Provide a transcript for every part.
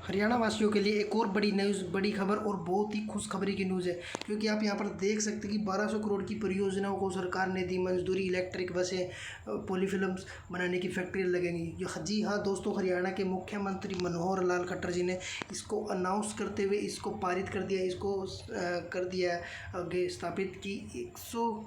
हरियाणा वासियों के लिए एक और बड़ी न्यूज़, बड़ी खबर और बहुत ही खुशखबरी की न्यूज़ है, क्योंकि आप यहाँ पर देख सकते हैं कि 1200 करोड़ की परियोजनाओं को सरकार ने दी मंजूरी। इलेक्ट्रिक बसें, पॉलीफिल्म्स बनाने की फैक्ट्रियाँ लगेंगी। जी हाँ दोस्तों, हरियाणा के मुख्यमंत्री मनोहर लाल खट्टर जी ने इसको अनाउंस करते हुए इसको पारित कर दिया, इसको कर दिया है आगे स्थापित कि 100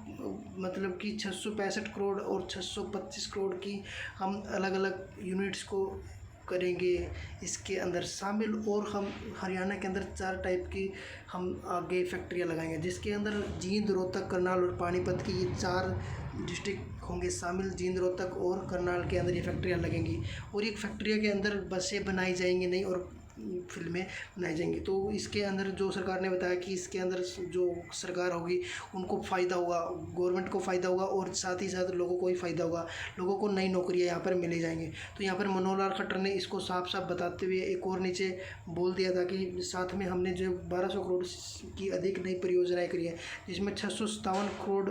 मतलब कि 665 करोड़ और 625 करोड़ की हम अलग अलग यूनिट्स को करेंगे इसके अंदर शामिल। और हम हरियाणा के अंदर 4 टाइप की हम आगे फैक्ट्रियाँ लगाएंगे, जिसके अंदर जींद, रोहतक, करनाल और पानीपत की ये 4 डिस्ट्रिक्ट होंगे शामिल। जींद, रोहतक और करनाल के अंदर ये फैक्ट्रियाँ लगेंगी और एक फैक्ट्रिया के अंदर बसें बनाई जाएंगी नहीं और फिल्में बनाई जाएंगी। तो इसके अंदर जो सरकार ने बताया कि इसके अंदर जो सरकार होगी उनको फ़ायदा होगा, गवर्नमेंट को फ़ायदा होगा और साथ ही साथ लोगों को ही फ़ायदा होगा, लोगों को नई नौकरियां यहाँ पर मिले जाएंगे। तो यहाँ पर मनोहर लाल खट्टर ने इसको साफ साफ बताते हुए एक और नीचे बोल दिया था कि साथ में हमने जो 1200 करोड़ की अधिक नई परियोजनाएँ करी है, जिसमें 657 करोड़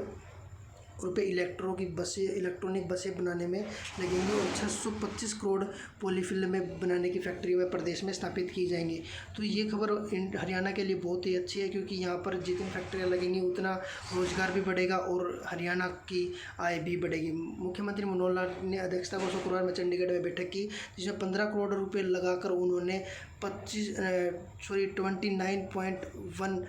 रुपये इलेक्ट्रॉनिक बसें बनाने में लगेंगे और 625 करोड़ पॉलीफिल्में बनाने की फैक्ट्री में प्रदेश में स्थापित की जाएंगी। तो ये खबर हरियाणा के लिए बहुत ही अच्छी है, क्योंकि यहाँ पर जितनी फैक्ट्रियाँ लगेंगी उतना रोजगार भी बढ़ेगा और हरियाणा की आय भी बढ़ेगी। मुख्यमंत्री मनोहर लाल ने अध्यक्षता को शुक्रवार में चंडीगढ़ में बैठक की, जिसमें 15 करोड़ रुपये लगाकर उन्होंने 29.1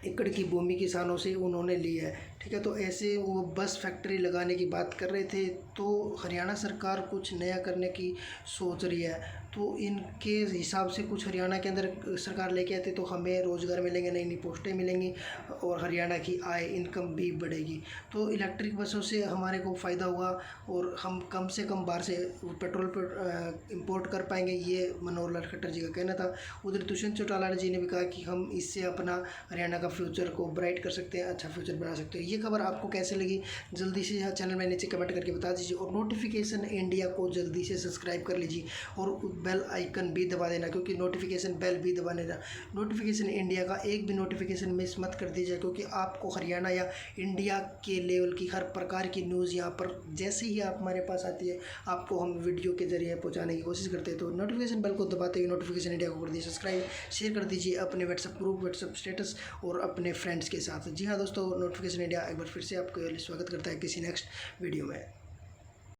एकड़ की भूमि किसानों से उन्होंने ली है। ठीक है, तो ऐसे वो बस फैक्ट्री लगाने की बात कर रहे थे। तो हरियाणा सरकार कुछ नया करने की सोच रही है, तो इनके हिसाब से कुछ हरियाणा के अंदर सरकार लेके आते तो हमें रोज़गार मिलेंगे, नई नई पोस्टें मिलेंगी और हरियाणा की आय इनकम भी बढ़ेगी। तो इलेक्ट्रिक बसों से हमारे को फ़ायदा होगा और हम कम से कम बाहर से पेट्रोल पर इंपोर्ट कर पाएंगे, ये मनोहर लाल खट्टर जी का कहना था। उधर दुष्यंत चौटाला जी ने भी कहा कि हम इससे अपना हरियाणा का फ्यूचर को ब्राइट कर सकते हैं, अच्छा फ्यूचर बना सकते हैं। ये खबर आपको कैसे लगी जल्दी से यहाँ चैनल में नीचे कमेंट करके बता दीजिए और नोटिफिकेशन इंडिया को जल्दी से सब्सक्राइब कर लीजिए और बेल आइकन भी दबा देना, क्योंकि नोटिफिकेशन बेल भी दबा देना। नोटिफिकेशन इंडिया का एक भी नोटिफिकेशन मिस मत कर दीजिए, क्योंकि आपको हरियाणा या इंडिया के लेवल की हर प्रकार की न्यूज़ यहाँ पर जैसे ही आप हमारे पास आती है आपको हम वीडियो के जरिए पहुँचाने की कोशिश करते हैं। तो नोटिफिकेशन बेल को दबाते हुए नोटिफिकेशन इंडिया को कर दीजिए सब्सक्राइब, शेयर कर दीजिए अपने व्हाट्सएप ग्रुप, व्हाट्सएप स्टेटस और अपने फ्रेंड्स के साथ। जी हाँ दोस्तों, नोटिफिकेशन इंडिया एक बार फिर से आपको स्वागत करता है किसी नेक्स्ट वीडियो में।